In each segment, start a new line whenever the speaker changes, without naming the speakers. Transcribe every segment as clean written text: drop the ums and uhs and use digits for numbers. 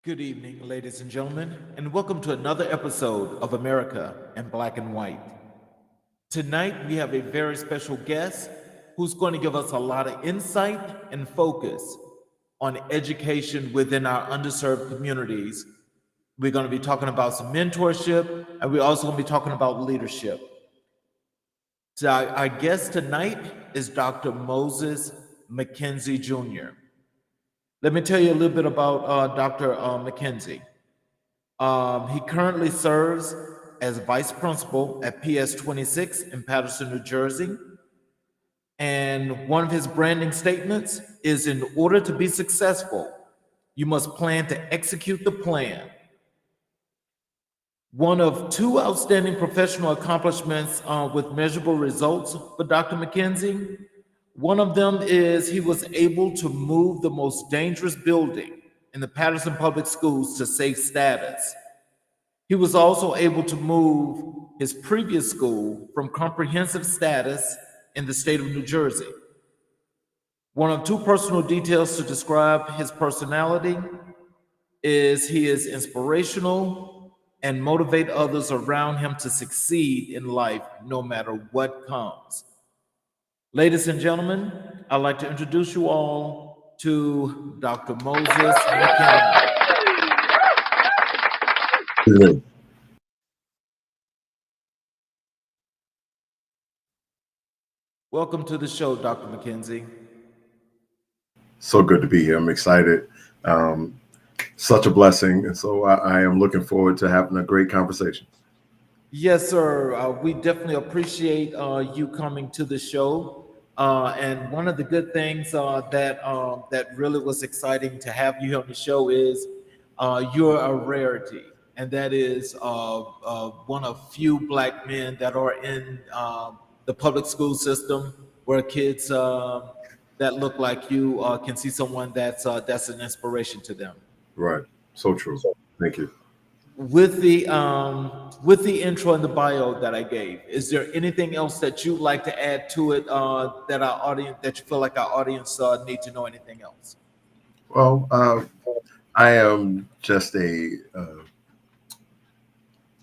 Good evening, ladies and gentlemen, and welcome to another episode of America in Black and White. Tonight, we have a very special guest who's going to give us a lot of insight and focus on education within our underserved communities. We're going to be talking about some mentorship, and we're also going to be talking about leadership. So, our guest tonight is Dr. Moses McKenzie Jr. Let me tell you a little bit about Dr. McKenzie. He currently serves as vice principal at PS 26 in Paterson, New Jersey. And one of his branding statements is in order to be successful, you must plan to execute the plan. One of two outstanding professional accomplishments with measurable results for Dr. McKenzie. One of them is he was able to move the most dangerous building in the Paterson Public Schools to safe status. He was also able to move his previous school from comprehensive status in the state of New Jersey. One of two personal details to describe his personality is he is inspirational and motivate others around him to succeed in life no matter what comes. Ladies and gentlemen, I'd like to introduce you all to Dr. Moses McKenzie. Welcome to the show, Dr. McKenzie.
So good to be here. I'm excited. Such a blessing. And so I am looking forward to having a great conversation.
Yes, sir. We definitely appreciate you coming to the show. And one of the good things that really was exciting to have you here on the show is you're a rarity, and that is one of few Black men that are in the public school system, where kids that look like you can see someone that's an inspiration to them.
Right. So true. Thank you.
With the intro and the bio that I gave, is there anything else that you'd like to add to it that you feel like our audience need to know? Anything else?
Well, I am just a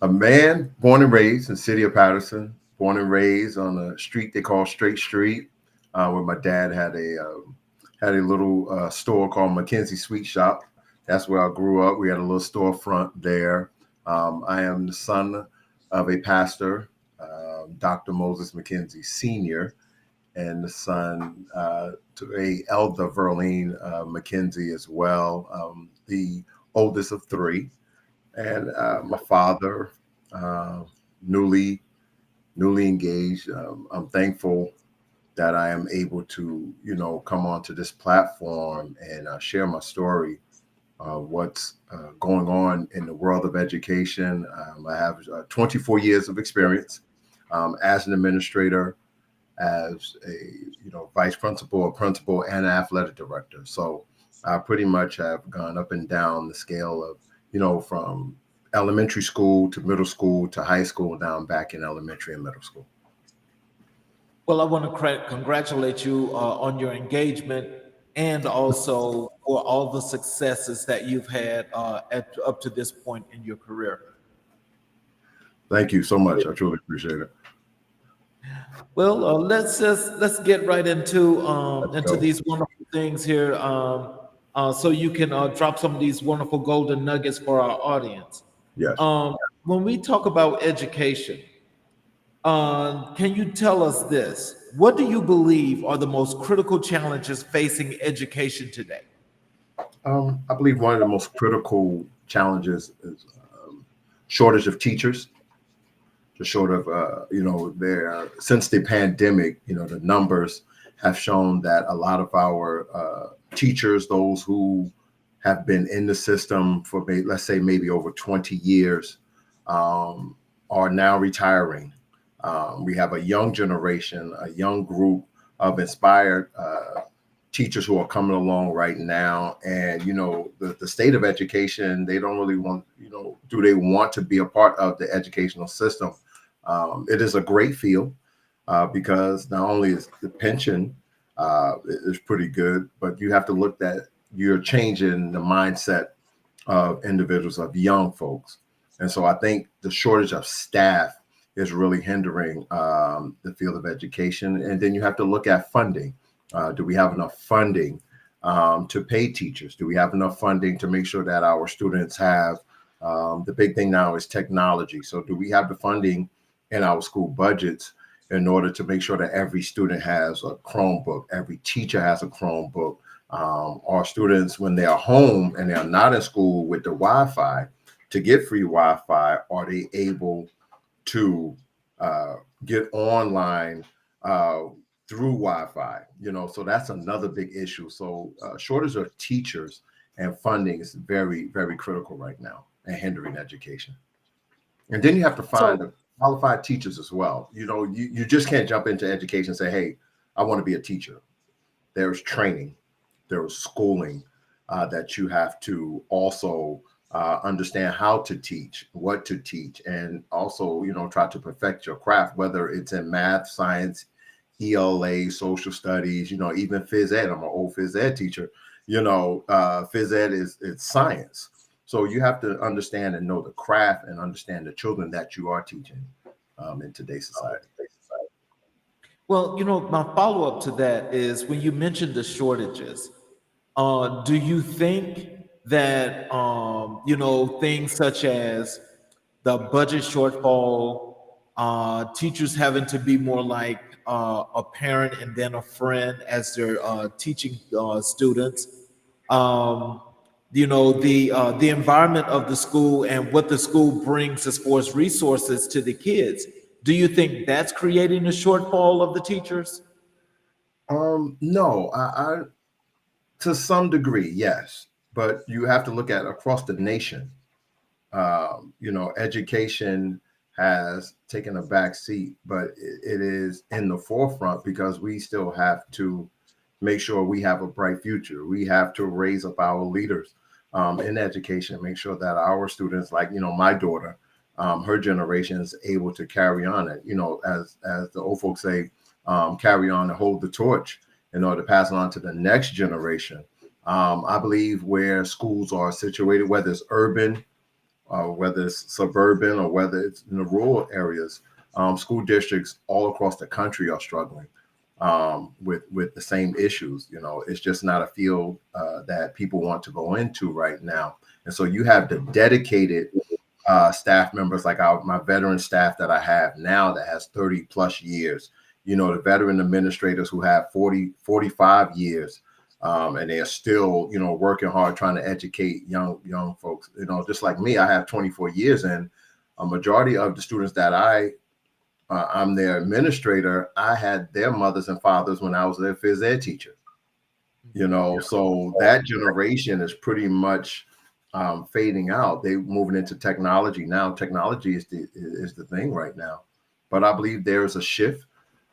man born and raised in the city of Paterson, born and raised on a street they call Straight Street, where my dad had a little store called McKenzie Sweet Shop. That's where I grew up. We had a little storefront there. I am the son of a pastor, Dr. Moses McKenzie Sr., and the son to a elder Verlene McKenzie as well, the oldest of three. And my father, newly engaged. I'm thankful that I am able to, come onto this platform and share my story. What's going on in the world of education. I have 24 years of experience as an administrator, as a vice principal, a principal, and an athletic director. So I pretty much have gone up and down the scale of, from elementary school to middle school to high school, down back in elementary and middle school.
Well, I want to congratulate you on your engagement and also for all the successes that you've had up to this point in your career.
Thank you so much. I truly appreciate it.
Well, let's get right into these wonderful things here, so you can drop some of these wonderful golden nuggets for our audience.
Yes.
When we talk about education, can you tell us this? What do you believe are the most critical challenges facing education today?
I believe one of the most critical challenges is shortage of teachers. The short of, there since the pandemic, the numbers have shown that a lot of our teachers, those who have been in the system for, let's say, maybe over 20 years, are now retiring. We have a young generation, a young group of inspired teachers who are coming along right now. And, the state of education, they don't really want, do they want to be a part of the educational system? It is a great field because not only is the pension is pretty good, but you have to look at, you're changing the mindset of individuals, of young folks. And so I think the shortage of staff is really hindering the field of education. And then you have to look at funding. Do we have enough funding to pay teachers? Do we have enough funding to make sure that our students have the big thing now is technology. So do we have the funding in our school budgets in order to make sure that every student has a Chromebook, every teacher has a Chromebook? Our students, when they are home and they are not in school with the Wi-Fi, to get free Wi-Fi, are they able to get online through Wi-Fi? So that's another big issue. So shortage of teachers and funding is very, very critical right now and hindering education. And then you have to find
So,
qualified teachers as well. You just can't jump into education and say, hey, I want to be a teacher. There's training, there's schooling that you have to also understand how to teach, what to teach, and also, try to perfect your craft, whether it's in math, science, ELA, social studies, even phys ed. I'm an old phys ed teacher. Phys ed it's science. So you have to understand and know the craft and understand the children that you are teaching in today's society.
well, my follow up to that is when you mentioned the shortages, do you think that, things such as the budget shortfall, teachers having to be more like a parent and then a friend as they're teaching students, um, the environment of the school and what the school brings as far as resources to the kids. Do you think that's creating a shortfall of the teachers?
No, I to some degree, yes, but you have to look at across the nation. Education has taken a back seat, but it is in the forefront because we still have to make sure we have a bright future. We have to raise up our leaders in education, make sure that our students, like my daughter, her generation is able to carry on it. As the old folks say, carry on and hold the torch in order to pass it on to the next generation. I believe where schools are situated, whether it's urban, whether it's suburban, or whether it's in the rural areas, school districts all across the country are struggling with the same issues. It's just not a field that people want to go into right now. And so you have the dedicated staff members like my veteran staff that I have now that has 30 plus years, the veteran administrators who have 40, 45 years. And they are still, working hard trying to educate young folks. Just like me, I have 24 years, and a majority of the students that I'm their administrator, I had their mothers and fathers when I was their phys ed teacher. So that generation is pretty much fading out. They moving into technology now. Technology is the thing right now. But I believe there's a shift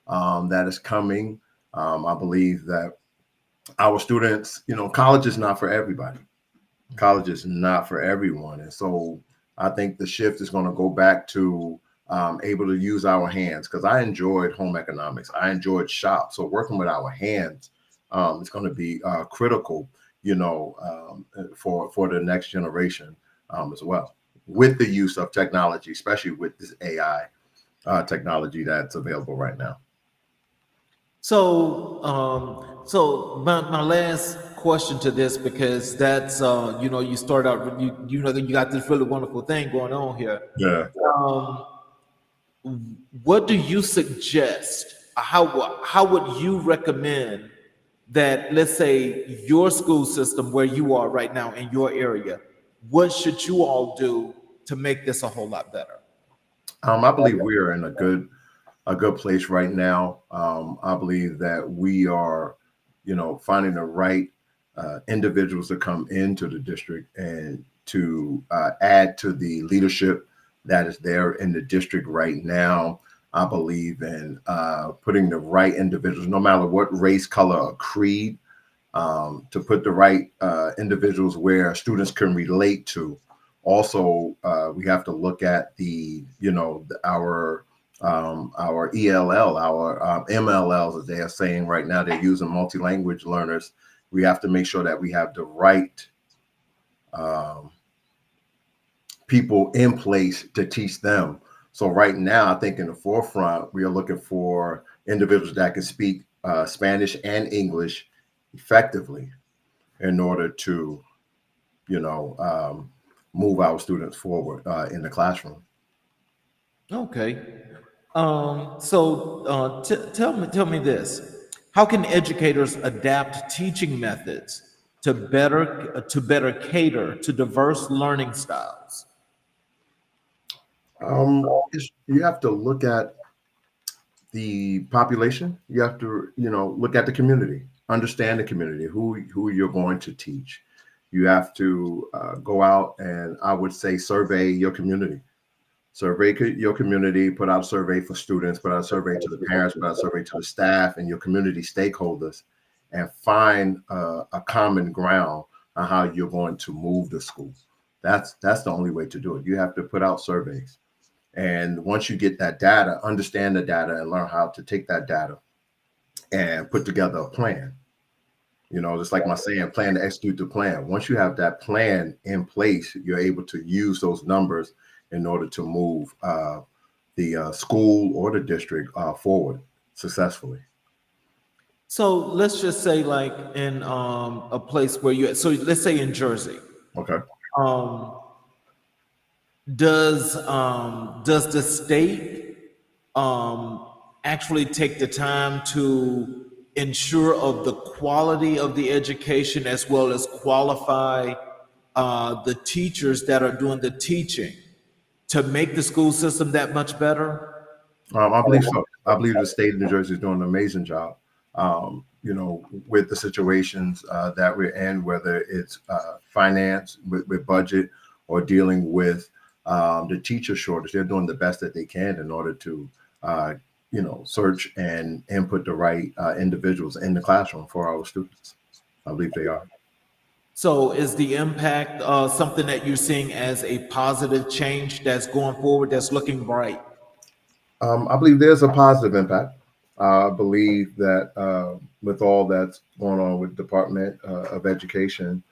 that is coming. I believe that our students, college is not for everybody. College is not for everyone. And so I think the shift is going to go back to able to use our hands, because I enjoyed home economics. I enjoyed shop. So working with our hands is going to be critical, for the next generation as well, with the use of technology, especially with this AI technology that's available right now.
So my last question to this, because that's you start out, you got this really wonderful thing going on here.
Yeah.
Um, what do you suggest? How would you recommend that, let's say, your school system where you are right now in your area, what should you all do to make this a whole lot better?
I believe we are in a good place right now. I believe that we are, finding the right individuals to come into the district and to add to the leadership that is there in the district right now. I believe in putting the right individuals, no matter what race, color, or creed, to put the right individuals where students can relate to. Also, we have to look at our ELL, our MLLs, as they are saying right now. They're using multi-language learners. We have to make sure that we have the right people in place to teach them. So right now, I think in the forefront, we are looking for individuals that can speak Spanish and English effectively in order to, you know, move our students forward in the classroom.
Okay. Tell me this: how can educators adapt teaching methods to better cater to diverse learning styles?
You have to look at the population. You have to, look at the community, understand the community, who you're going to teach. You have to go out and, I would say, survey your community. Your community, put out a survey for students, put out a survey to the parents, put out a survey to the staff and your community stakeholders, and find a common ground on how you're going to move the school. That's the only way to do it. You have to put out surveys. And once you get that data, understand the data and learn how to take that data and put together a plan. Just like my saying, plan to execute the plan. Once you have that plan in place, you're able to use those numbers in order to move the school or the district forward successfully.
So let's just say, like in a place where you, so let's say in Jersey,
Okay.
um, does the state actually take the time to ensure of the quality of the education as well as qualify the teachers that are doing the teaching to make the school system that much better?
I believe so. I believe the state of New Jersey is doing an amazing job. With the situations that we're in, whether it's finance with budget or dealing with the teacher shortage, they're doing the best that they can in order to, search and input the right individuals in the classroom for our students. I believe they are.
So is the impact something that you're seeing as a positive change that's going forward, that's looking bright?
I believe there's a positive impact. I believe that with all that's going on with Department of Education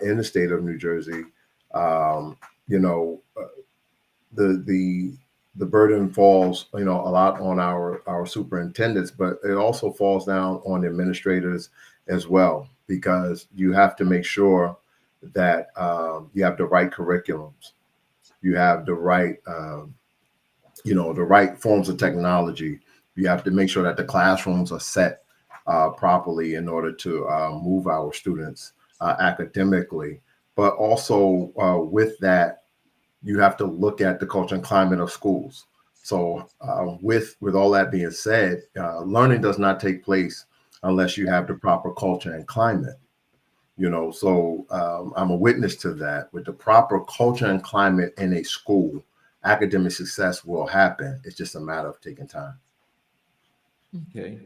in the state of New Jersey, um, you know, uh, the burden falls, a lot on our superintendents, but it also falls down on the administrators as well, because you have to make sure that you have the right curriculums, you have the right forms of technology. You have to make sure that the classrooms are set properly in order to move our students academically. But also with that, you have to look at the culture and climate of schools. So with all that being said, learning does not take place unless you have the proper culture and climate. So I'm a witness to that. With the proper culture and climate in a school, academic success will happen. It's just a matter of taking time.
Okay.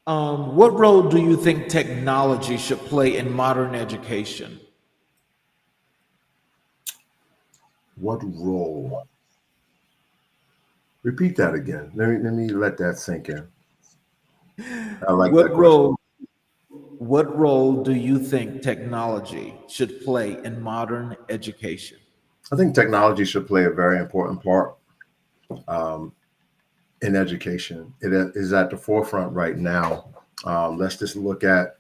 What role do you think technology should play in modern education?
What role? Repeat that again. Let me let that sink in. I like
What
that question.
role what role do you think technology should play in modern education?
I think technology should play a very important part in education. It is at the forefront right now. Let's just look at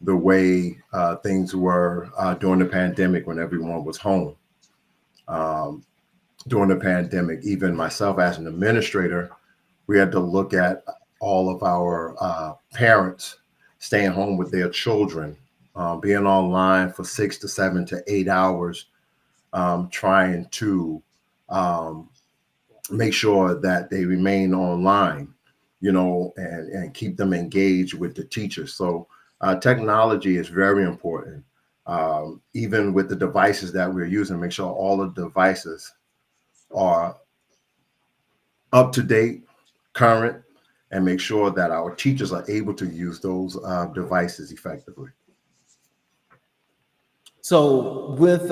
the way things were during the pandemic when everyone was home. Um, During the pandemic, even myself as an administrator, we had to look at all of our parents staying home with their children, being online for 6 to 7 to 8 hours, trying to um, make sure that they remain online, and keep them engaged with the teachers. So technology is very important. Even with the devices that we're using, make sure all the devices are up to date, current, and make sure that our teachers are able to use those devices effectively.
So with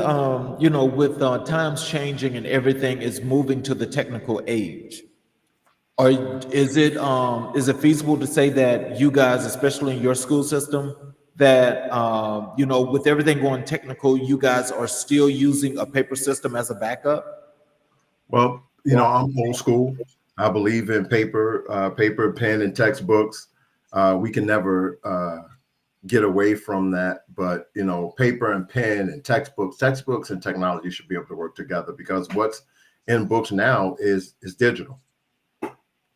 times changing and everything is moving to the technical age, is it feasible to say that you guys, especially in your school system, that with everything going technical, you guys are still using a paper system as a backup?
Well, I'm old school. I believe in paper, pen, and textbooks. We can never get away from that. But paper and pen and textbooks and technology should be able to work together, because what's in books now is digital.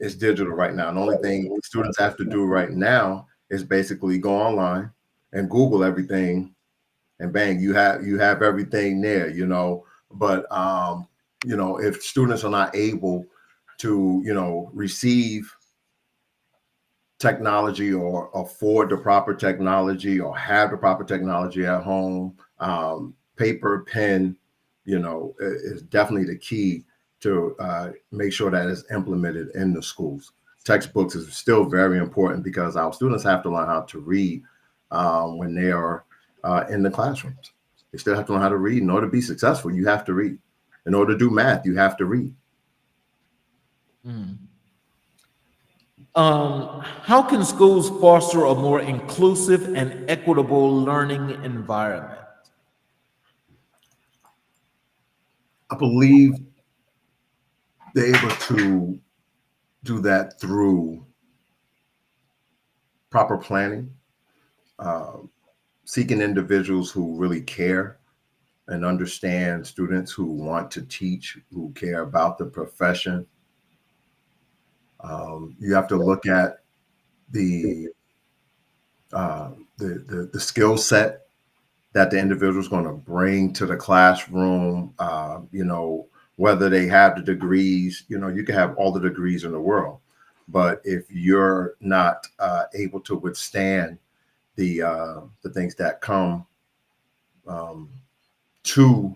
It's digital right now. And the only thing students have to do right now is basically go online and Google everything, and bang, you have everything there. But if students are not able to receive technology or afford the proper technology or have the proper technology at home, paper, pen, is definitely the key to make sure that it's implemented in the schools. Textbooks is still very important because our students have to learn how to read when they are in the classrooms. They still have to learn how to read. In order to be successful, you have to read. In order to do math, you have to read.
Mm. How can schools foster a more inclusive and equitable learning environment?
I believe they're able to do that through proper planning, uh, seeking individuals who really care and understand students, who want to teach, who care about the profession. You have to look at the the skill set that the individual is going to bring to the classroom. Whether they have the degrees. You can have all the degrees in the world, but if you're not able to withstand the things that come um, to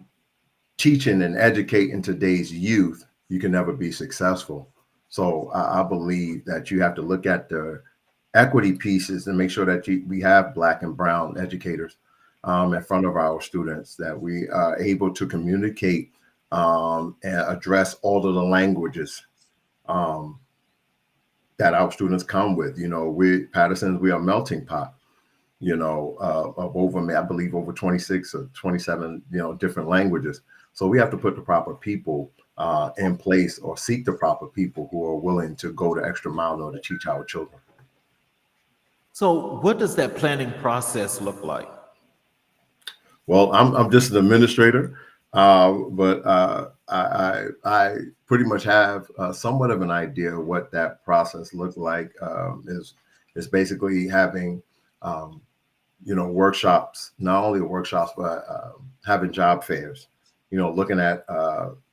teaching and educating today's youth, you can never be successful. So I believe that you have to look at the equity pieces and make sure that we have Black and brown educators in front of our students, that we are able to communicate and address all of the languages um, that our students come with. We Patterson's, we are a melting pot. Of over, I believe, over 26 or 27, different languages. So we have to put the proper people in place, or seek the proper people who are willing to go the extra mile in order to teach our children.
So, what does that planning process look like?
Well, I'm just an administrator, but I pretty much have somewhat of an idea of what that process looks like. Is basically having workshops, not only workshops, but having job fairs, looking at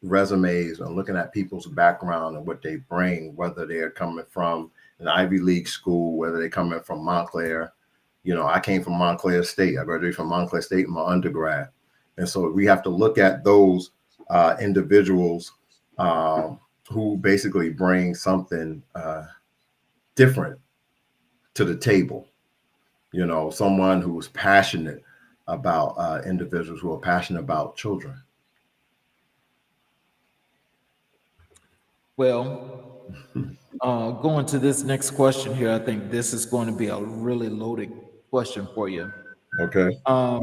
resumes and looking at people's background and what they bring, whether they're coming from an Ivy League school, whether they're coming from Montclair. I came from Montclair State. I graduated from Montclair State in my undergrad. And so we have to look at those individuals who basically bring something different to the table. Someone who's passionate about individuals, who are passionate about children.
Well, going to this next question here, I think this is going to be a really loaded question for you.
Okay.
Um,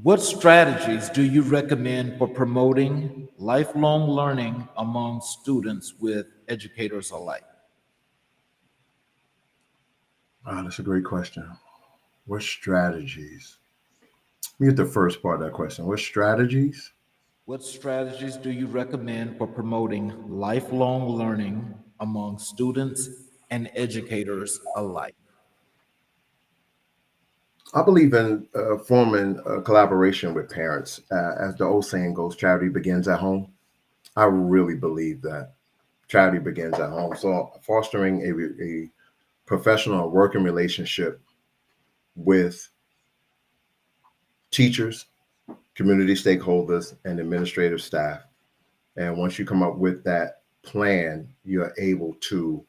what strategies do you recommend for promoting lifelong learning among students with educators alike?
Wow, that's a great question. What strategies? Let me get the first part of that question. What strategies?
What strategies do you recommend for promoting lifelong learning among students and educators alike?
I believe in forming a collaboration with parents. As the old saying goes, charity begins at home. I really believe that charity begins at home. So fostering a professional working relationship with teachers, community stakeholders, and administrative staff. And once you come up with that plan, you're able to,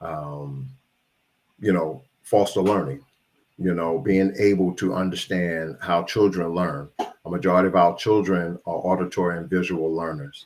um, foster learning, being able to understand how children learn. A majority of our children are auditory and visual learners.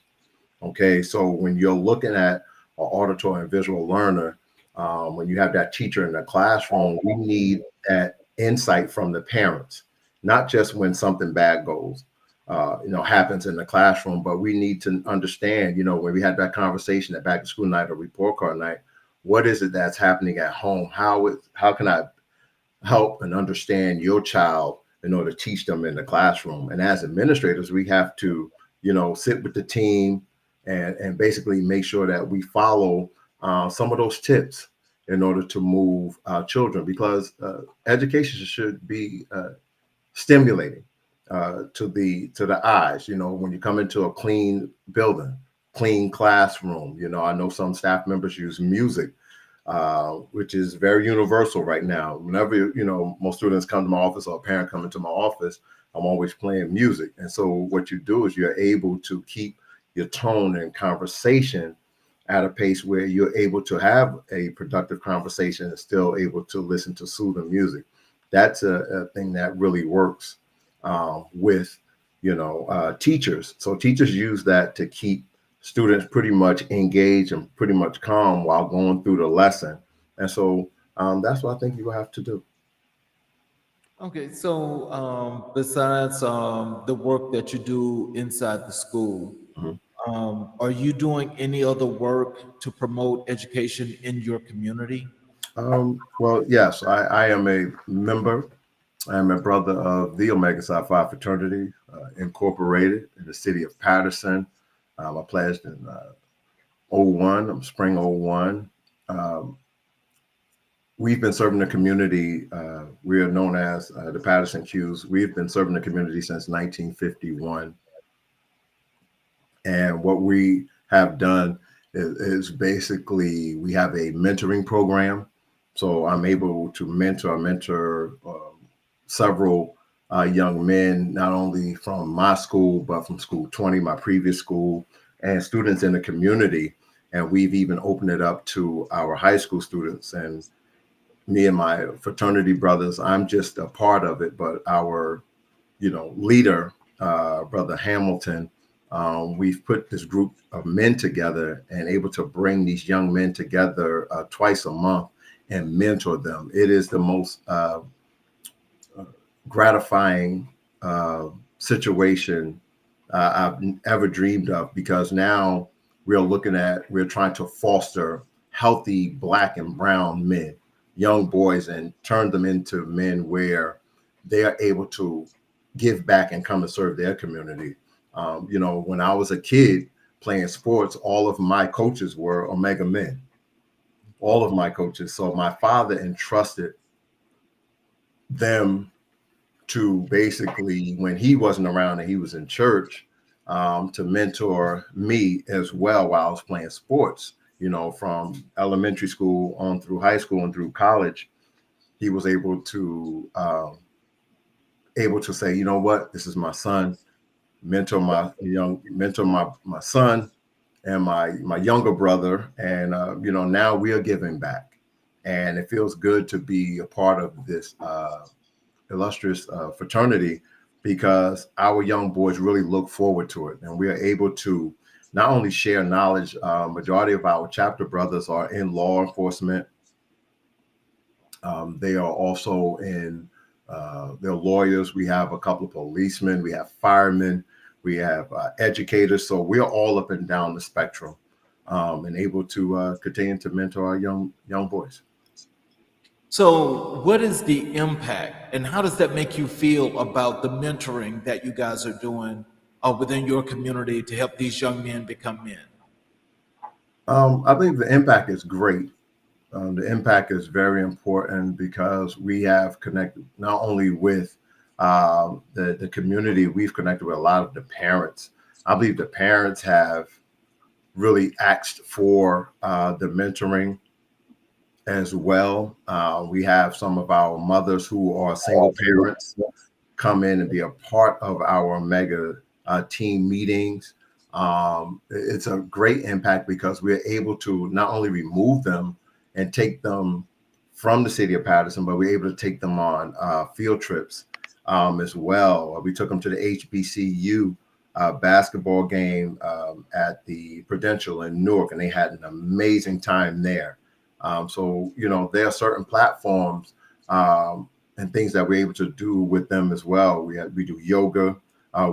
Okay, so when you're looking at an auditory and visual learner, when you have that teacher in the classroom, we need that insight from the parents, not just when something bad goes, happens in the classroom, but we need to understand, when we had that conversation at back to school night or report card night, what is it that's happening at home? How can I help and understand your child in order to teach them in the classroom? And as administrators, we have to, sit with the team and basically make sure that we follow some of those tips in order to move our children, because education should be stimulating to the eyes. When you come into a clean building, clean classroom, I know some staff members use music, which is very universal right now. Whenever most students come to my office or a parent come into my office, I'm always playing music. And so what you do is you're able to keep your tone and conversation at a pace where you're able to have a productive conversation and still able to listen to soothing music. That's a thing that really works with teachers. So teachers use that to keep students pretty much engaged and pretty much calm while going through the lesson. And so that's what I think you have to do.
Okay, so besides the work that you do inside the school,
Mhm.
are you doing any other work to promote education in your community?
Well, yes, I am a member. I am a brother of the Omega Psi Phi Fraternity Incorporated in the city of Patterson. I pledged in '01, spring '01. Um, we've been serving the community. We are known as the Patterson Qs. We've been serving the community since 1951. And what we have done is basically we have a mentoring program. So I'm able to mentor several young men, not only from my school, but from School 20, my previous school, and students in the community. And we've even opened it up to our high school students. And me and my fraternity brothers, I'm just a part of it, but our leader, Brother Hamilton, we've put this group of men together and able to bring these young men together twice a month and mentor them. It is the most gratifying situation I've ever dreamed of, because now we're trying to foster healthy Black and brown men, young boys, and turn them into men where they are able to give back and come and serve their community. When I was a kid playing sports, all of my coaches were Omega men, all of my coaches. So my father entrusted them to basically, when he wasn't around and he was in church, to mentor me as well while I was playing sports. From elementary school on through high school and through college, he was able to say, you know what, this is my son. Mentor my son and my younger brother, and now we are giving back, and it feels good to be a part of this illustrious fraternity, because our young boys really look forward to it, and we are able to not only share knowledge. Majority of our chapter brothers are in law enforcement. They are also they're lawyers. We have a couple of policemen. We have firemen. We have educators. So we are all up and down the spectrum, and able to continue to mentor our young boys.
So, what is the impact, and how does that make you feel about the mentoring that you guys are doing within your community to help these young men become men?
I think the impact is great. The impact is very important because we have connected not only with the community, we've connected with a lot of the parents. I believe the parents have really asked for the mentoring as well. We have some of our mothers who are single parents come in and be a part of our mega team meetings. It's a great impact because we're able to not only remove them and take them from the city of Patterson, but we're able to take them on field trips as well. We took them to the HBCU basketball game at the Prudential in Newark, and they had an amazing time there. So, there are certain platforms and things that we're able to do with them as well. We do yoga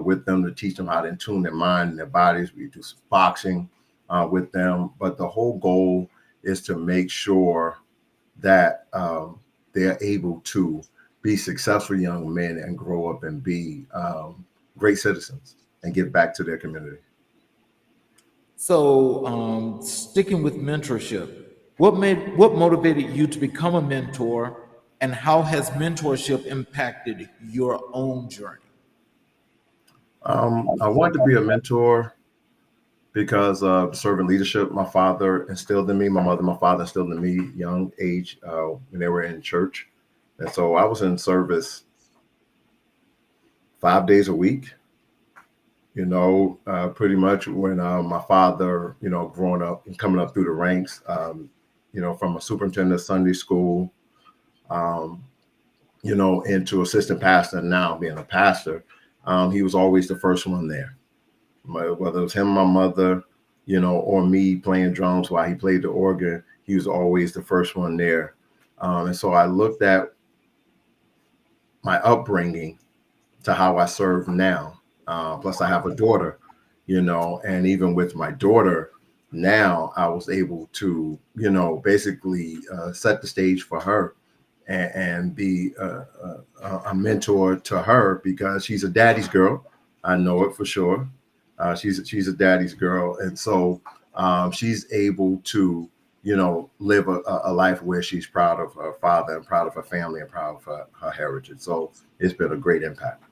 with them to teach them how to tune their mind and their bodies. We do some boxing with them, but the whole goal is to make sure that they're able to be successful young men and grow up and be great citizens and give back to their community.
So, sticking with mentorship, what motivated you to become a mentor, and how has mentorship impacted your own journey?
I wanted to be a mentor because of servant leadership. My father instilled in me, my mother, my father instilled in me young age when they were in church. And so I was in service 5 days a week, pretty much when my father, growing up and coming up through the ranks, from a superintendent of Sunday school, um, into assistant pastor, now being a pastor, he was always the first one there. Whether it was him, my mother, or me playing drums while he played the organ, he was always the first one there. And so I looked at my upbringing to how I serve now. Plus, I have a daughter, and even with my daughter now, I was able to, basically set the stage for her and be a mentor to her because she's a daddy's girl. I know it for sure. She's a daddy's girl, and so she's able to live a life where she's proud of her father and proud of her family and proud of her heritage. So it's been a great impact.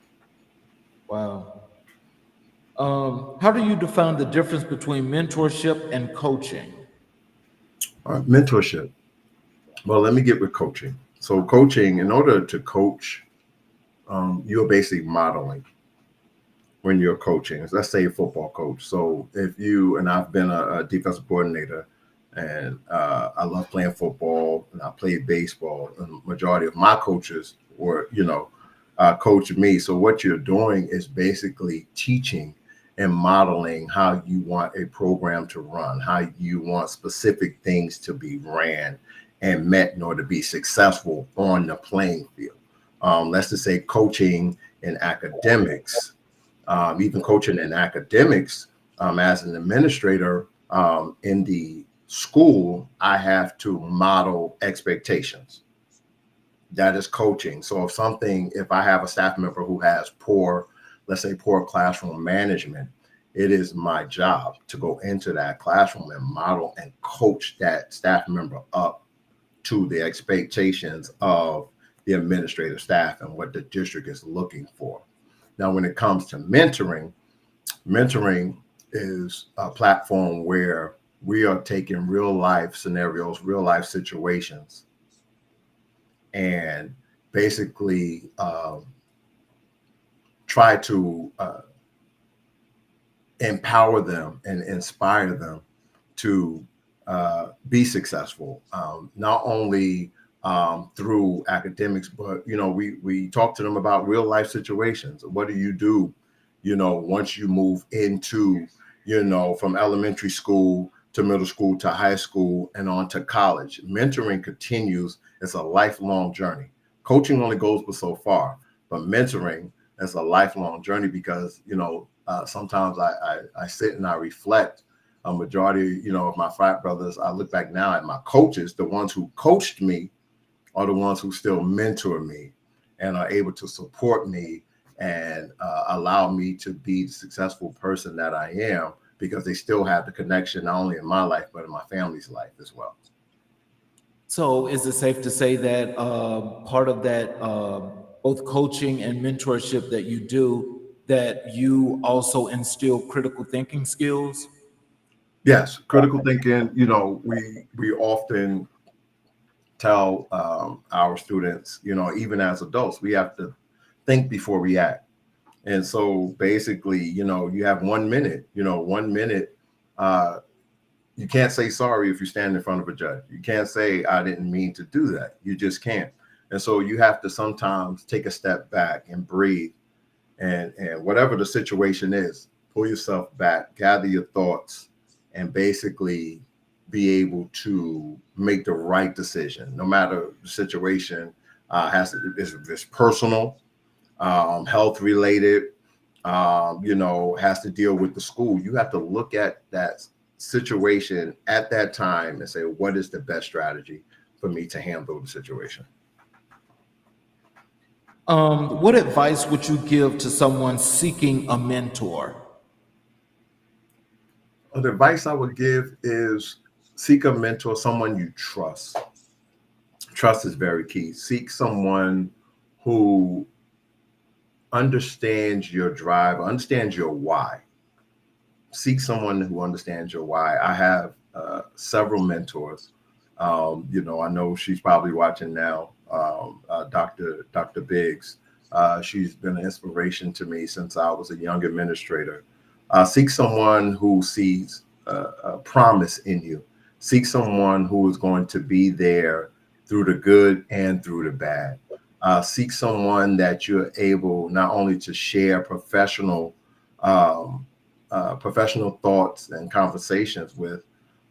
Wow. How do you define the difference between mentorship and coaching?
Mentorship. Well, let me get with coaching. So coaching, in order to coach, you're basically modeling when you're coaching. Let's say a football coach. So if you and I've been a defensive coordinator, and I love playing football, and I played baseball, and the majority of my coaches were, coach me. So what you're doing is basically teaching and modeling how you want a program to run, how you want specific things to be ran and met in order to be successful on the playing field. Let's just say coaching in academics, even coaching in academics as an administrator in the school, I have to model expectations. That is coaching. So if I have a staff member who has let's say poor classroom management, it is my job to go into that classroom and model and coach that staff member up to the expectations of the administrative staff and what the district is looking for. Now, when it comes to mentoring is a platform where we are taking real life scenarios, real life situations, and basically try to empower them and inspire them to be successful, not only through academics, but we talk to them about real life situations. What do you do, once you move into, from elementary school to middle school to high school and on to college? Mentoring continues. It's a lifelong journey. Coaching only goes but so far, but mentoring is a lifelong journey because sometimes I sit and I reflect. A majority, of my frat brothers, I look back now at my coaches, the ones who coached me are the ones who still mentor me and are able to support me and allow me to be the successful person that I am because they still have the connection, not only in my life, but in my family's life as well.
So, is it safe to say that part of that, both coaching and mentorship that you do, that you also instill critical thinking skills?
Yes, critical thinking, we often tell our students, even as adults, we have to think before we act. And so basically, you have 1 minute, 1 minute. You can't say sorry if you stand in front of a judge. You can't say, I didn't mean to do that. You just can't. And so you have to sometimes take a step back and breathe. And whatever the situation is, pull yourself back, gather your thoughts, and basically be able to make the right decision, no matter the situation, It's personal, health related, has to deal with the school. You have to look at that situation at that time and say, what is the best strategy for me to handle the situation?
What advice would you give to someone seeking a mentor?
The advice I would give is seek a mentor, someone you trust. Trust is very key. Seek someone who understands your drive, understands your why. Seek someone who understands your why. I have several mentors. I know she's probably watching now, Dr. Biggs. She's been an inspiration to me since I was a young administrator. Seek someone who sees a promise in you. Seek someone who is going to be there through the good and through the bad. Seek someone that you're able not only to share um, professional thoughts and conversations with,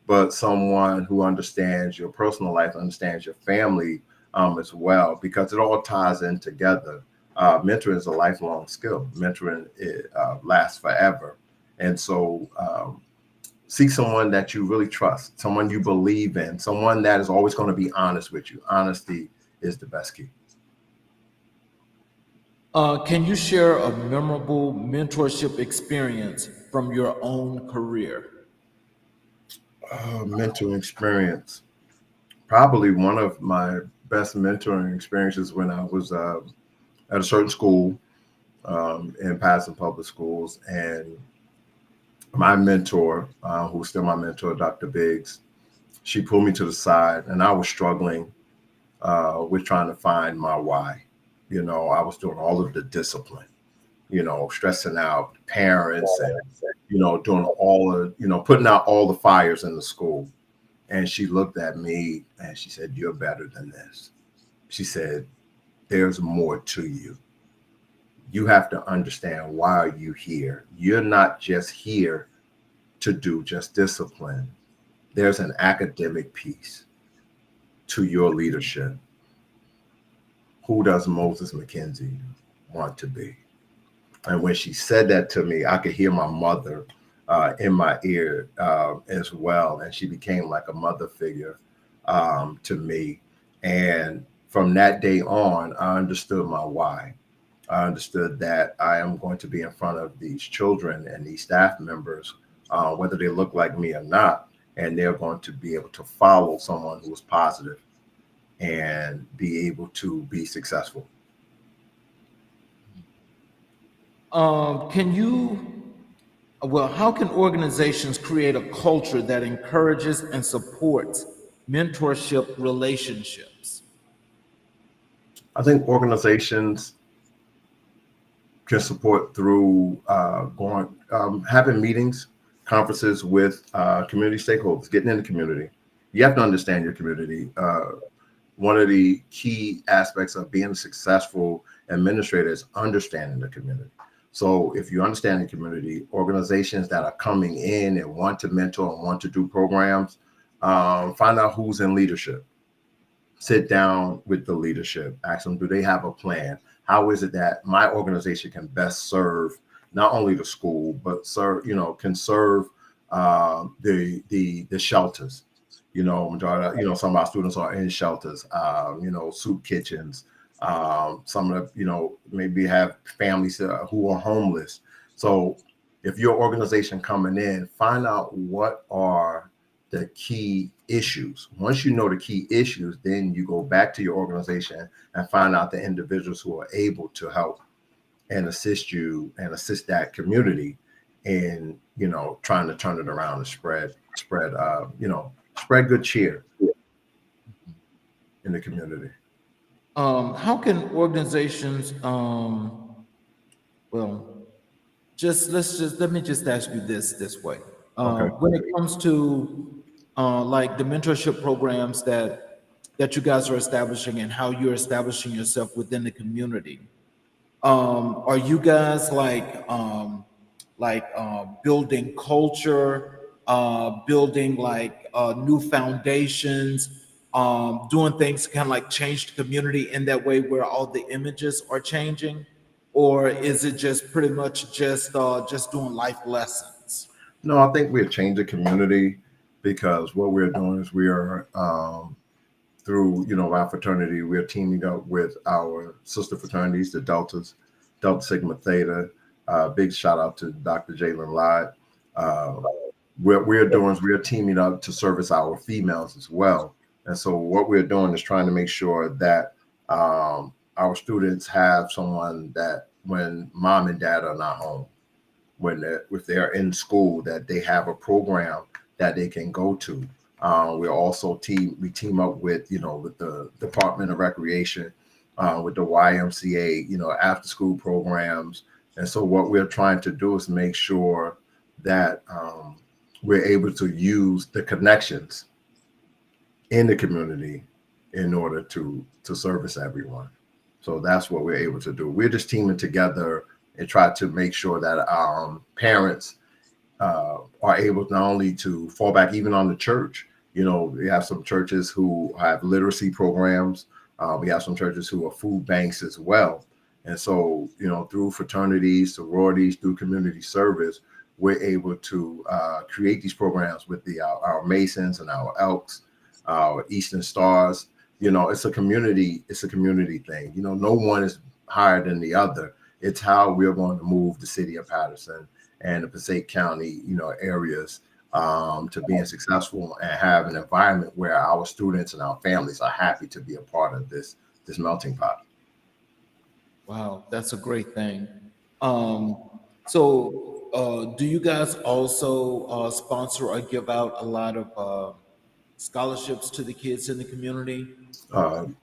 but someone who understands your personal life, understands your family as well, because it all ties in together. Mentoring is a lifelong skill. Mentoring lasts forever. And so seek someone that you really trust, someone you believe in, someone that is always going to be honest with you. Honesty is the best key.
Can you share a memorable mentorship experience from your own career?
Mentoring experience. Probably one of my best mentoring experiences when I was at a certain school in Patterson Public Schools. And my mentor, who's still my mentor, Dr. Biggs, she pulled me to the side and I was struggling with trying to find my why. I was doing all of the discipline, stressing out parents and, doing all of, putting out all the fires in the school. And she looked at me and she said, "You're better than this." She said, "There's more to you. You have to understand, why are you here? You're not just here to do just discipline. There's an academic piece to your leadership. Who does Moses McKenzie want to be?" And when she said that to me, I could hear my mother in my ear as well. And she became like a mother figure to me. And from that day on, I understood my why. I understood that I am going to be in front of these children and these staff members, whether they look like me or not, and they're going to be able to follow someone who is positive and be able to be successful.
How can organizations create a culture that encourages and supports mentorship relationships?
I think organizations can support through having meetings, conferences with community stakeholders, getting in the community. You have to understand your community. One of the key aspects of being a successful administrator is understanding the community. So if you understand the community, organizations that are coming in and want to mentor and want to do programs, find out who's in leadership. Sit down with the leadership, ask them, do they have a plan? How is it that my organization can best serve not only the school, but can serve the shelters? Some of our students are in shelters, soup kitchens. Some of maybe have families who are homeless. So if your organization coming in, find out what are the key issues. Once you know the key issues, then you go back to your organization and find out the individuals who are able to help and assist you and assist that community in, trying to turn it around and spread good cheer in the community.
How can organizations, well, let me just ask you this way.
Okay.
When it comes to like the mentorship programs that you guys are establishing and how you're establishing yourself within the community, are you guys building culture, building like new foundations, doing things to kind of like change the community in that way where all the images are changing, or is it just pretty much just doing life lessons?
No, I think we're changing the community because what we're doing is we are through our fraternity, we're teaming up with our sister fraternities, the Deltas, Delta Sigma Theta. Big shout out to Dr. Jalen Lott. Uh, what we're doing is we're teaming up to service our females as well. And so what we're doing is trying to make sure that our students have someone that when mom and dad are not home, when if they're in school, that they have a program that they can go to. We're also we team up with with the Department of Recreation, with the YMCA, after school programs. And so what we're trying to do is make sure that we're able to use the connections in the community in order to service everyone. So that's what we're able to do. We're just teaming together and try to make sure that our parents are able not only to fall back even on the church. We have some churches who have literacy programs. We have some churches who are food banks as well. And so, through fraternities, sororities, through community service, we're able to create these programs with our Masons and our Elks, our Eastern Stars. It's a community thing. No one is higher than the other. It's how we're going to move the city of Patterson and the Passaic County, areas to being successful and have an environment where our students and our families are happy to be a part of this melting pot.
Wow, that's a great thing. So, do you guys also sponsor or give out a lot of scholarships to the kids in the community?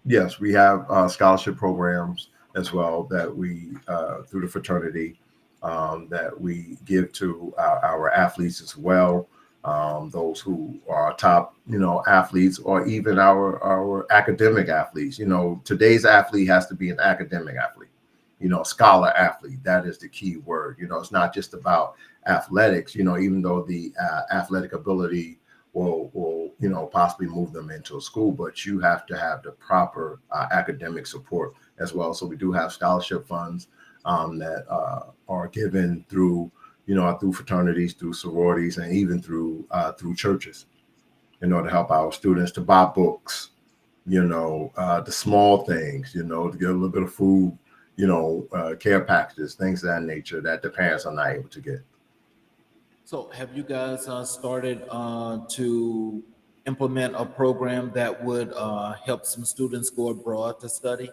Yes, we have scholarship programs as well that we through the fraternity that we give to our athletes as well. Those who are top, athletes, or even our academic athletes. Today's athlete has to be an academic athlete, scholar athlete. That is the key word. It's not just about athletics. Even though the athletic ability will possibly move them into a school, but you have to have the proper academic support as well. So we do have scholarship funds that are given through through fraternities, through sororities, and even through churches in order to help our students to buy books, the small things, to get a little bit of food, care packages, things of that nature that the parents are not able to get.
So, have you guys started to implement a program that would help some students go abroad to study?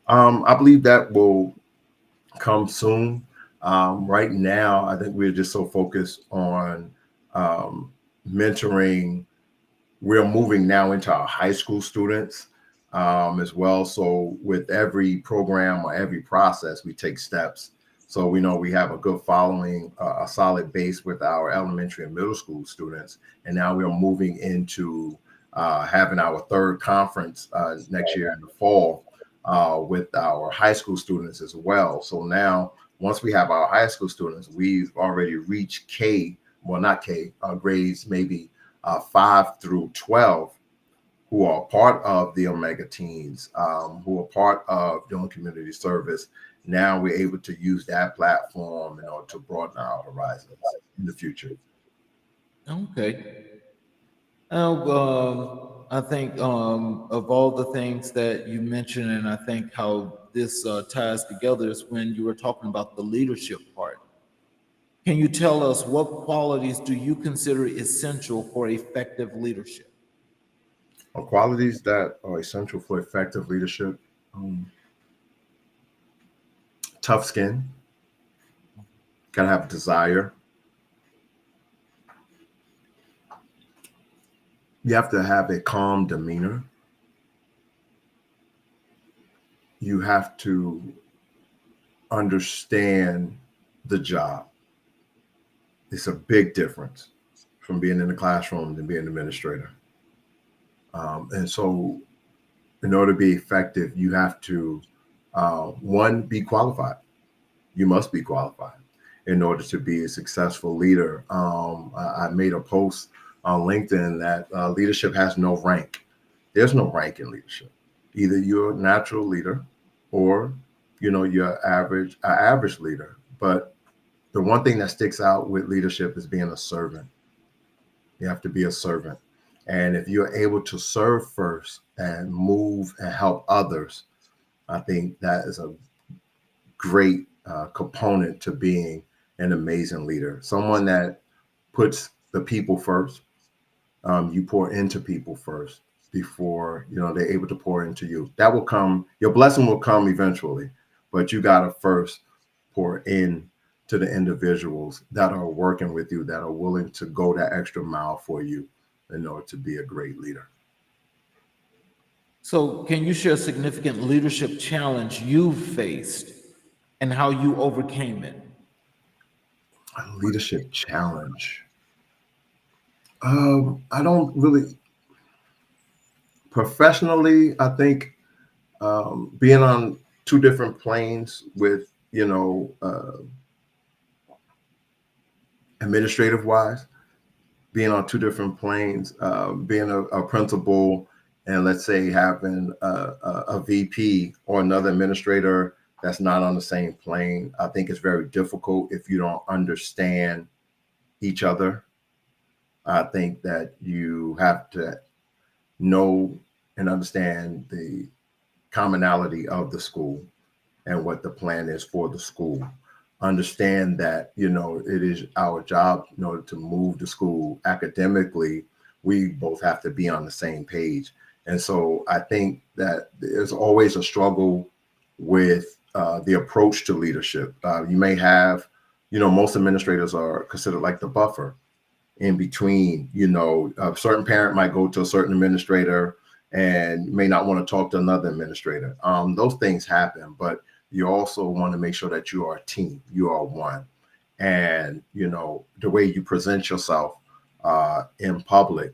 I believe that will come soon. Right now, I think we're just so focused on mentoring. We're moving now into our high school students as well. So with every program or every process, we take steps. So we know we have a good following, a solid base with our elementary and middle school students. And now we're moving into having our third conference next year in the fall with our high school students as well. So now, once we have our high school students, we've already reached K, well, not K, grades maybe 5 through 12, who are part of the Omega Teens, who are part of doing community service. Now we're able to use that platform in order to broaden our horizons in the future.
Okay. I think of all the things that you mentioned, and I think how this ties together is when you were talking about the leadership part. Can you tell us what qualities do you consider essential for effective leadership?
Qualities that are essential for effective leadership: um, tough skin, gotta have desire. You have to have a calm demeanor. You have to understand the job. It's a big difference from being in the classroom than being an administrator. And so, in order to be effective, you have to, one, be qualified. You must be qualified in order to be a successful leader. I made a post on LinkedIn that leadership has no rank. There's no rank in leadership. Either you're a natural leader or, you're average leader. But the one thing that sticks out with leadership is being a servant. You have to be a servant. And if you're able to serve first and move and help others, I think that is a great component to being an amazing leader. Someone that puts the people first. You pour into people first before they're able to pour into you. That will come. Your blessing will come eventually, but you gotta first pour in to the individuals that are working with you, that are willing to go that extra mile for you in order to be a great leader.
So, can you share a significant leadership challenge you faced and how you overcame it?
A leadership challenge. I don't really professionally. I think being on two different planes with administrative wise, being on two different planes, being a principal, and let's say having a VP or another administrator that's not on the same plane. I think it's very difficult if you don't understand each other. I think that you have to know and understand the commonality of the school and what the plan is for the school. Understand that it is our job in order to move the school academically. We both have to be on the same page, and so I think that there's always a struggle with the approach to leadership. You may have, most administrators are considered like the buffer in between. A certain parent might go to a certain administrator and may not want to talk to another administrator. Those things happen, but you also want to make sure that you are a team, you are one. And, the way you present yourself in public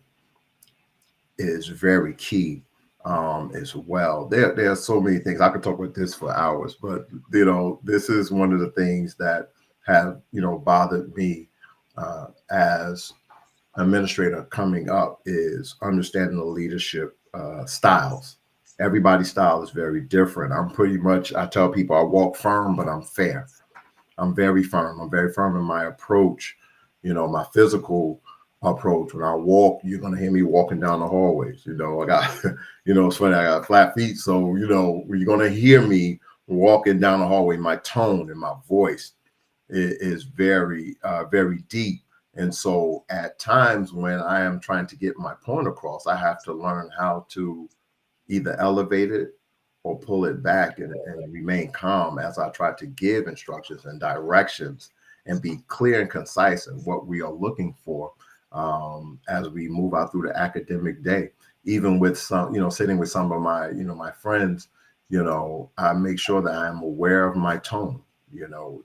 is very key as well. There are so many things. I could talk about this for hours, but, this is one of the things that have, bothered me as administrator coming up is understanding the leadership styles. Everybody's style is very different. I tell people I walk firm, but I'm fair. I'm very firm. I'm very firm in my approach, my physical approach. When I walk, you're going to hear me walking down the hallways. I got, it's funny, I got flat feet. So, you're going to hear me walking down the hallway. My tone and my voice is very, very deep. And so at times when I am trying to get my point across, I have to learn how to either elevate it or pull it back and remain calm as I try to give instructions and directions and be clear and concise in what we are looking for as we move out through the academic day. Even with some, sitting with some of my, my friends, I make sure that I'm aware of my tone.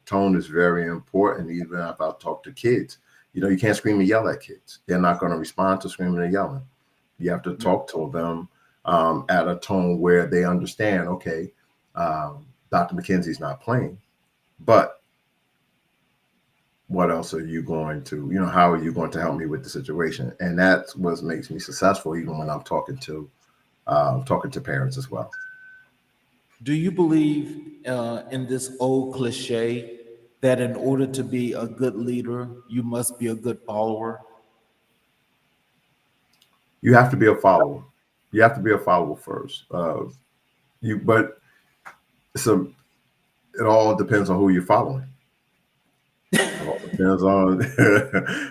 Tone is very important, even if I talk to kids. You can't scream and yell at kids. They're not going to respond to screaming and yelling. You have to talk to them at a tone where they understand, okay, Dr. McKenzie's not playing, but what else are you going to, how are you going to help me with the situation? And that's what makes me successful, even when I'm talking to parents as well.
Do you believe in this old cliche that in order to be a good leader, you must be a good follower?
You have to be a follower. You have to be a follower first. But so it all depends on who you're following. It all depends on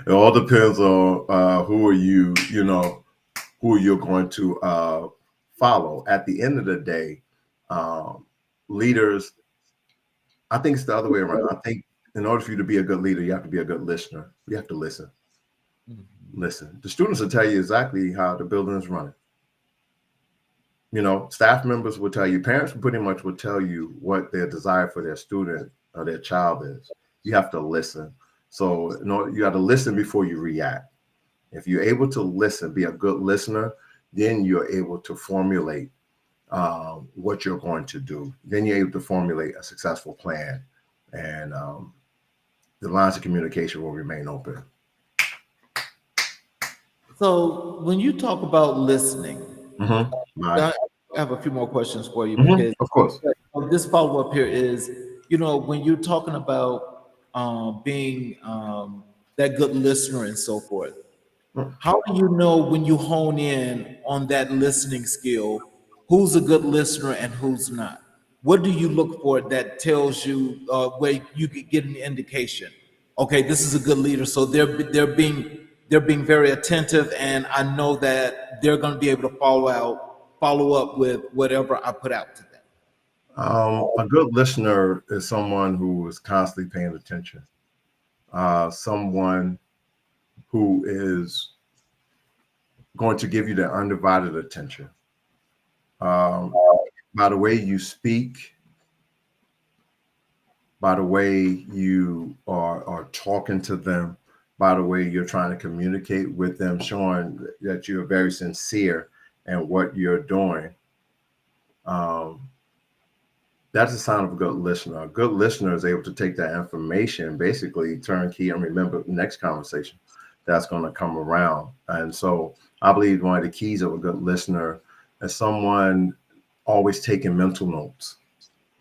it all depends on who are you, who you're going to follow. At the end of the day, leaders, I think it's the other way around. I think in order for you to be a good leader, you have to be a good listener. You have to listen. Listen. The students will tell you exactly how the building is running. Staff members will tell you, parents pretty much will tell you what their desire for their student or their child is. You have to listen. So, you got to listen before you react. If you're able to listen, be a good listener, then you're able to formulate what you're going to do. Then you're able to formulate a successful plan, and the lines of communication will remain open.
So, when you talk about listening,
Right.
I have a few more questions for you because
Of course.
this follow up here is, when you're talking about being that good listener and so forth, how do you know when you hone in on that listening skill, who's a good listener and who's not? What do you look for that tells you where you could get an indication? Okay, this is a good leader, so they're being very attentive, and I know that they're going to be able to follow up with whatever I put out to them.
A good listener is someone who is constantly paying attention. Someone who is going to give you their undivided attention. Um, by the way you speak, by the way you are talking to them, by the way you're trying to communicate with them, showing that you're very sincere in what you're doing. Um, that's a sign of a good listener. A good listener is able to take that information, basically turnkey, and remember the next conversation that's going to come around. And so I believe one of the keys of a good listener is someone always taking mental notes,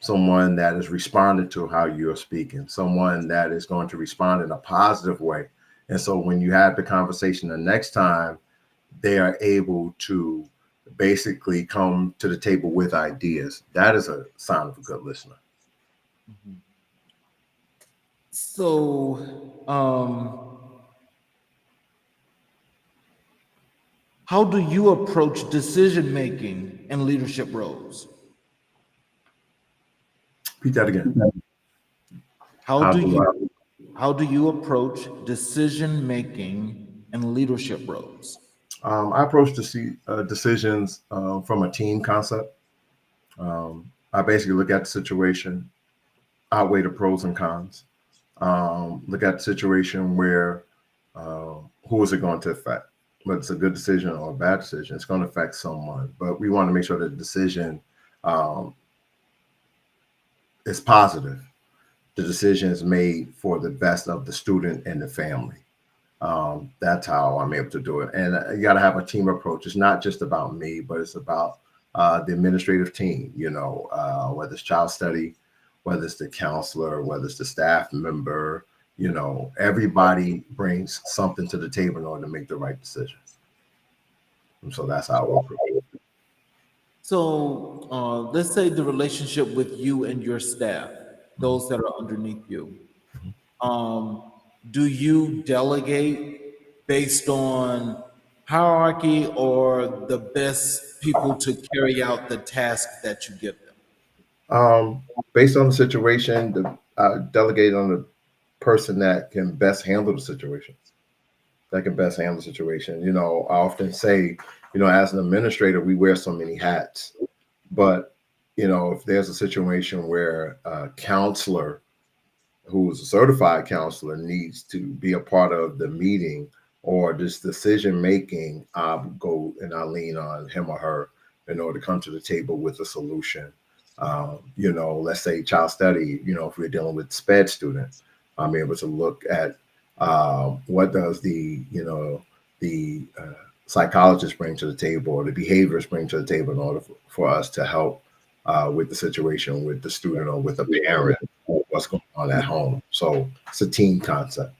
someone that is responding to how you're speaking, someone that is going to respond in a positive way. And so when you have the conversation the next time, they are able to basically come to the table with ideas. That is a sign of a good listener.
So, how do you approach decision making in leadership roles?
Repeat that again.
How
How
do
do
you
I?
how do you approach decision making in leadership roles?
I approach decisions from a team concept. I basically look at the situation, outweigh the pros and cons. Look at the situation where who is it going to affect? Whether it's a good decision or a bad decision, it's going to affect someone. But we want to make sure that the decision um, is positive. The decision is made for the best of the student and the family. That's how I'm able to do it. And you got to have a team approach. It's not just about me, but it's about the administrative team, whether it's child study, whether it's the counselor, whether it's the staff member, everybody brings something to the table in order to make the right decision. And so that's how I approach it.
So, let's say the relationship with you and your staff, those that are underneath you. Um, do you delegate based on hierarchy or the best people to carry out the task that you give them?
Based on the situation, delegate on the person that can best handle the situation. That can best handle the situation. I often say, as an administrator, we wear so many hats. But, if there's a situation where a counselor who's a certified counselor needs to be a part of the meeting or this decision making, I'll go and I lean on him or her in order to come to the table with a solution. Let's say child study, if we're dealing with SPED students, I'm able to look at what does the psychologist bring to the table or the behaviors bring to the table in order for us to help with the situation with the student or with a parent or what's going on at home. So it's a team concept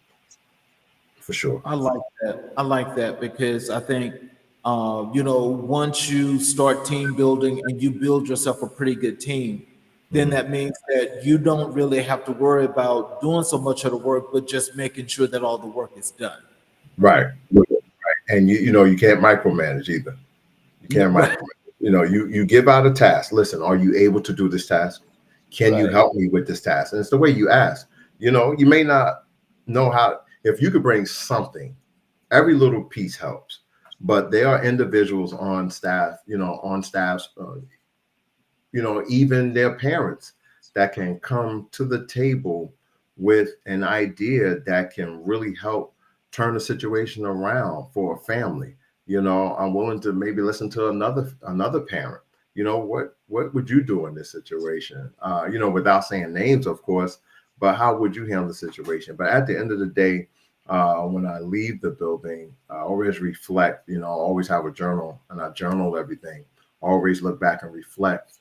for sure.
I like that. I like that because I think, once you start team building and you build yourself a pretty good team, then
Mhm.
that means that you don't really have to worry about doing so much of the work, but just making sure that all the work is done.
Right. And you can't micromanage either. You can't
Right,
micromanage. You give out a task. Listen, are you able to do this task? Can you
right.
help me with this task? And it's the way you ask. You may not know how. If you could bring something, every little piece helps. But there are individuals on staff, on staffs, even their parents that can come to the table with an idea that can really help turn the situation around for a family. I'm willing to maybe listen to another parent. What would you do in this situation? Without saying names, of course, but how would you handle the situation? But at the end of the day, When I leave the building, I always reflect. I always have a journal, and I journal everything. Always look back and reflect,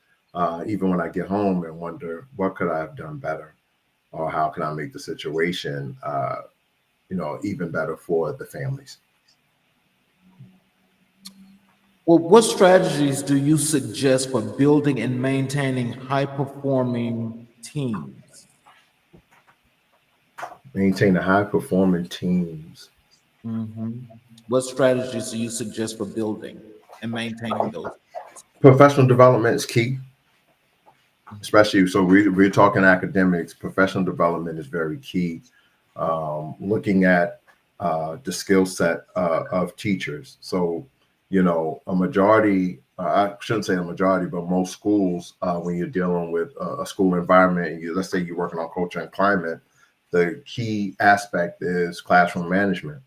even when I get home, and wonder what could I have done better, or how can I make the situation, even better for the families.
Well, what strategies do you suggest for building and maintaining high performing teams?
Maintain a high performing teams.
Mhm. What strategies do you suggest for building and maintaining those?
Professional development is key, especially so we're talking academics. Professional development is very key. Looking at the skill set of teachers. So, a majority, I shouldn't say a majority, but most schools, when you're dealing with a school environment, let's say you're working on culture and climate, the key aspect is classroom management.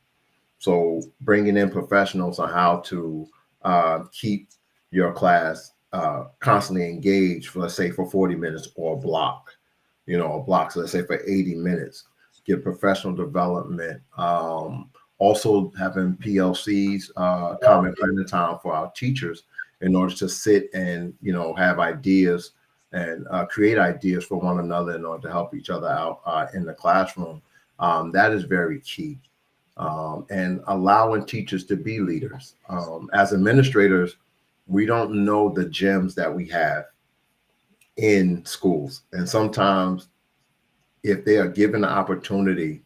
So bringing in professionals on how to keep your class constantly engaged for, let's say, for 40 minutes or a block, a block. So let's say for 80 minutes, get professional development. Also having PLCs, common planning time for our teachers in order to sit and, have ideas and create ideas for one another in order to help each other out in the classroom. That is very key, and allowing teachers to be leaders. As administrators, we don't know the gems that we have in schools. And sometimes, if they are given the opportunity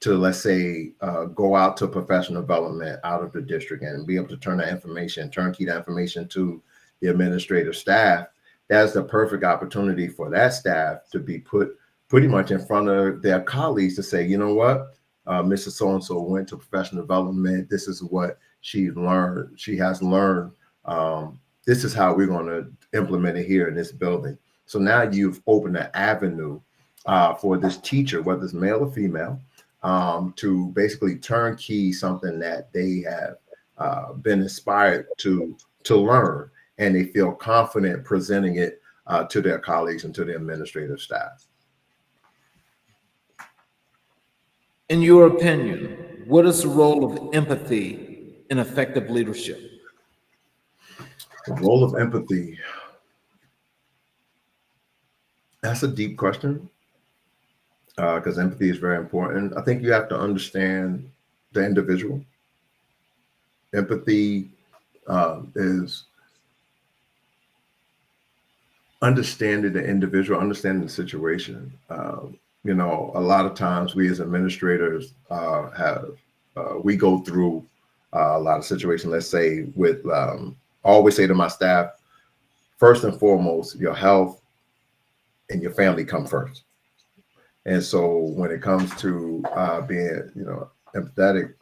to, let's say, go out to professional development out of the district and be able to turnkey that information to the administrative staff, that's the perfect opportunity for that staff to be put pretty much in front of their colleagues to say, you know what, Mrs. So-and-so went to professional development. This is what she has learned. This is how we're going to implement it here in this building. So now you've opened an avenue for this teacher, whether it's male or female, to basically turnkey something that they have been inspired to learn, and they feel confident presenting it to their colleagues and to the administrative staff.
In your opinion, what is the role of empathy in effective leadership?
The role of empathy, that's a deep question, because empathy is very important. I think you have to understand the individual. Empathy is understanding the individual, understanding the situation. A lot of times we as administrators we go through a lot of situations. Let's say I always say to my staff, first and foremost, your health and your family come first. And so when it comes to being, empathetic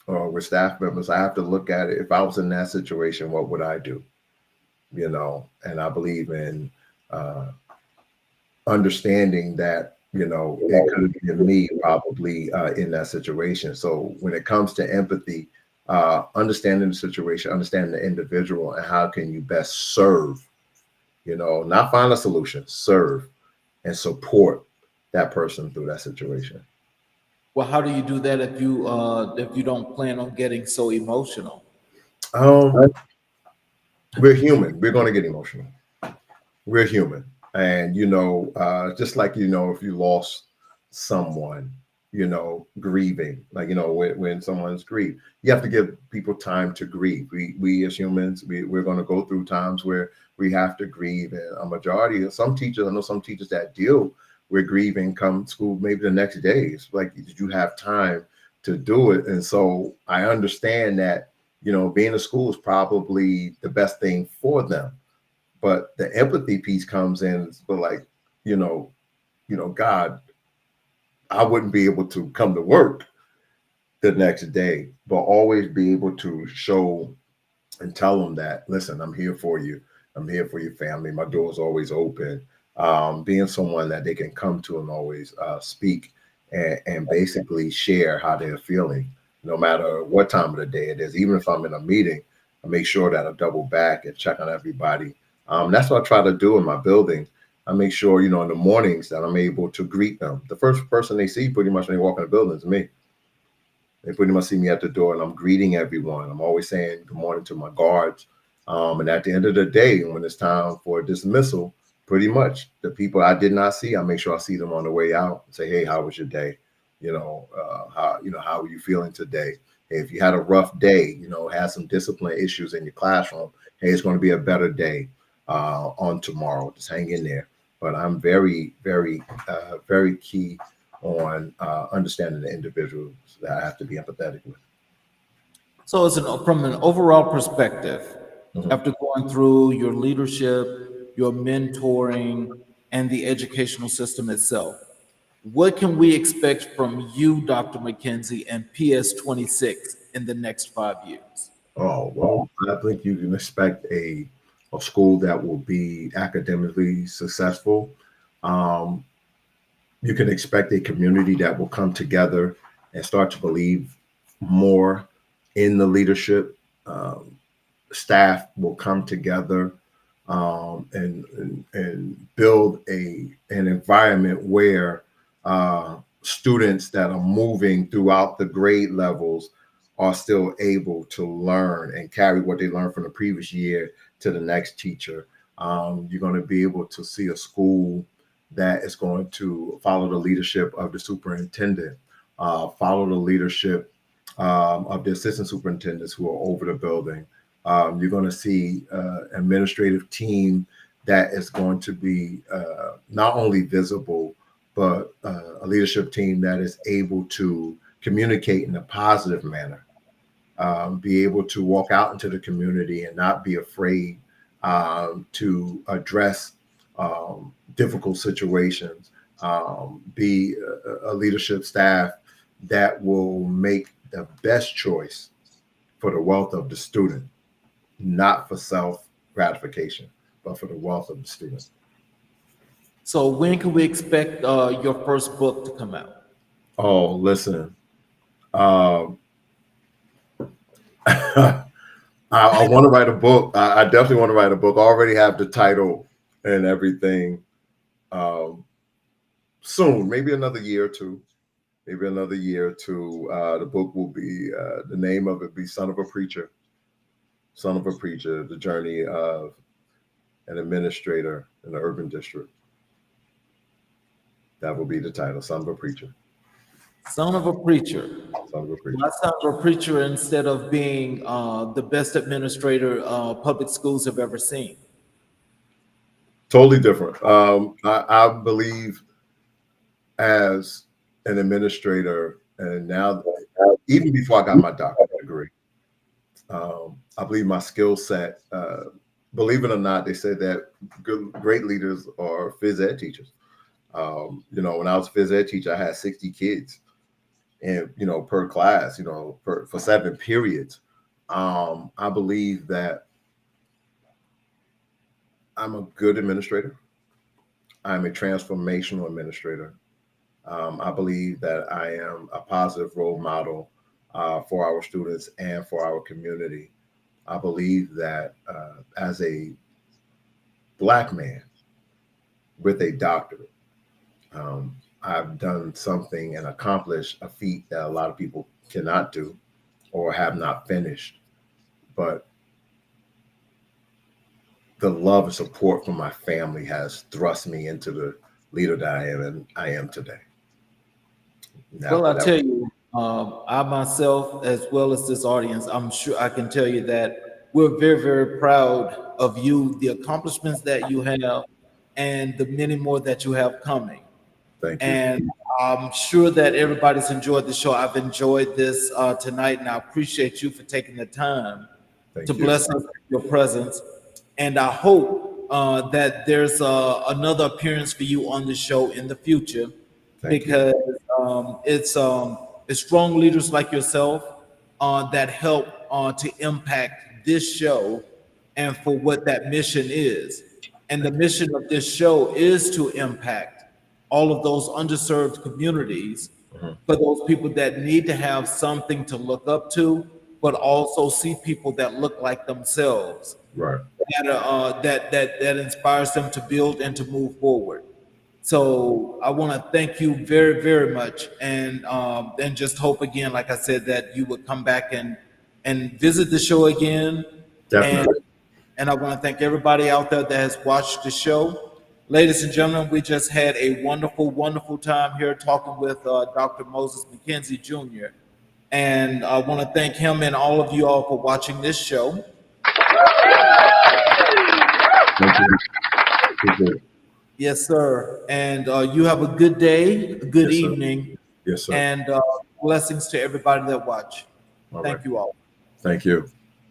with staff members, I have to look at it. If I was in that situation, what would I do? And I believe in understanding that, it could have been me probably in that situation. So when it comes to empathy, understanding the situation, understanding the individual, and how can you best serve, not find a solution, serve and support that person through that situation.
Well, how do you do that if you don't plan on getting so emotional?
Um, we're human. We're going to get emotional. We're human. And, just like, if you lost someone, grieving, like, when someone's grieved, you have to give people time to grieve. We as humans, we're going to go through times where we have to grieve. And a majority of some teachers, I know some teachers that deal with grieving come to school maybe the next day. It's like, did you have time to do it? And so I understand that, being in school is probably the best thing for them. But the empathy piece comes in, but like, God, I wouldn't be able to come to work the next day, but always be able to show and tell them that, listen, I'm here for you. I'm here for your family. My door's always open. Being someone that they can come to and always speak and basically share how they're feeling, no matter what time of the day it is. Even if I'm in a meeting, I make sure that I double back and check on everybody. That's what I try to do in my building. I make sure, in the mornings that I'm able to greet them. The first person they see pretty much when they walk in the building is me. They pretty much see me at the door, and I'm greeting everyone. I'm always saying good morning to my guards. And at the end of the day, when it's time for dismissal, pretty much the people I did not see, I make sure I see them on the way out and say, "Hey, how was your day? How are you feeling today? Hey, if you had a rough day, had some discipline issues in your classroom, hey, it's going to be a better day on tomorrow. Just hang in there." But I'm very, very, very key on understanding the individuals that I have to be empathetic with.
So, from an overall perspective,
Mhm.
after going through your leadership, your mentoring, and the educational system itself, what can we expect from you, Dr. McKenzie, and PS 26 in the next 5 years?
Oh, well, I think you can expect a school that will be academically successful. Um, you can expect a community that will come together and start to believe more in the leadership. Staff will come together and build an environment where students that are moving throughout the grade levels are still able to learn and carry what they learned from the previous year to the next teacher. You're going to be able to see a school that is going to follow the leadership of the superintendent, follow the leadership of the assistant superintendents who are over the building. You're going to see administrative team that is going to be not only visible, but a leadership team that is able to communicate in a positive manner, be able to walk out into the community and not be afraid to address difficult situations, be a leadership staff that will make the best choice for the wealth of the student, not for self gratification, but for the wealth of the student.
So, when can we expect your first book to come out?
Oh, listen, um, I want to write a book. I definitely want to write a book. I already have the title and everything. Um, Soon, maybe another year or two. Maybe another year or two. The book will be the name of it be "Son of a Preacher." Son of a Preacher: The Journey of an Administrator in the Urban District. That will be the title. Son of a Preacher.
Son of a preacher.
Son of a
Why
Preacher.
son of a preacher instead of being the best administrator public schools have ever seen?
Totally different. I believe as an administrator, and now even before I got my doctorate degree, I believe my skill set. Believe it or not, they said that great leaders are phys ed teachers. When I was a phys ed teacher, I had 60 kids, and per class, for 7 periods. I believe that I'm a good administrator. I'm a transformational administrator. I believe that I am a positive role model for our students and for our community. I believe that as a Black man with a doctorate, I've done something and accomplished a feat that a lot of people cannot do or have not finished. But the love and support from my family has thrust me into the leader that I am today.
Well, I
That
tell you, I myself, as well as this audience, I'm sure I can tell you that we're very, very proud of you, the accomplishments that you have, and the many more that you have coming.
Thank you.
And I'm sure that everybody's enjoyed the show. I've enjoyed this tonight, and I appreciate you for taking the time to
Thank you.
bless us with your presence. And I hope that there's another appearance for you on the show in the future,
Thank you.
because it's strong leaders like yourself that help to impact this show and for what that mission is. And the mission of this show is to impact all of those underserved communities
Mhm.
for those people that need to have something to look up to, but also see people that look like themselves
Right.
that inspires them to build and to move forward. So I want to thank you very, very much, and just hope again, like I said, that you would come back and visit the show again. And
Definitely.
and I want to thank everybody out there that has watched the show. Ladies and gentlemen, we just had a wonderful, wonderful time here talking with Dr. Moses McKenzie Jr. And I want to thank him and all of you all for watching this show.
Thank you. Thank you.
Yes, sir. And you have a good day, a good
Yes, sir.
evening,
Yes, sir.
and blessings to everybody that watch.
All right.
Thank you all.
Thank you.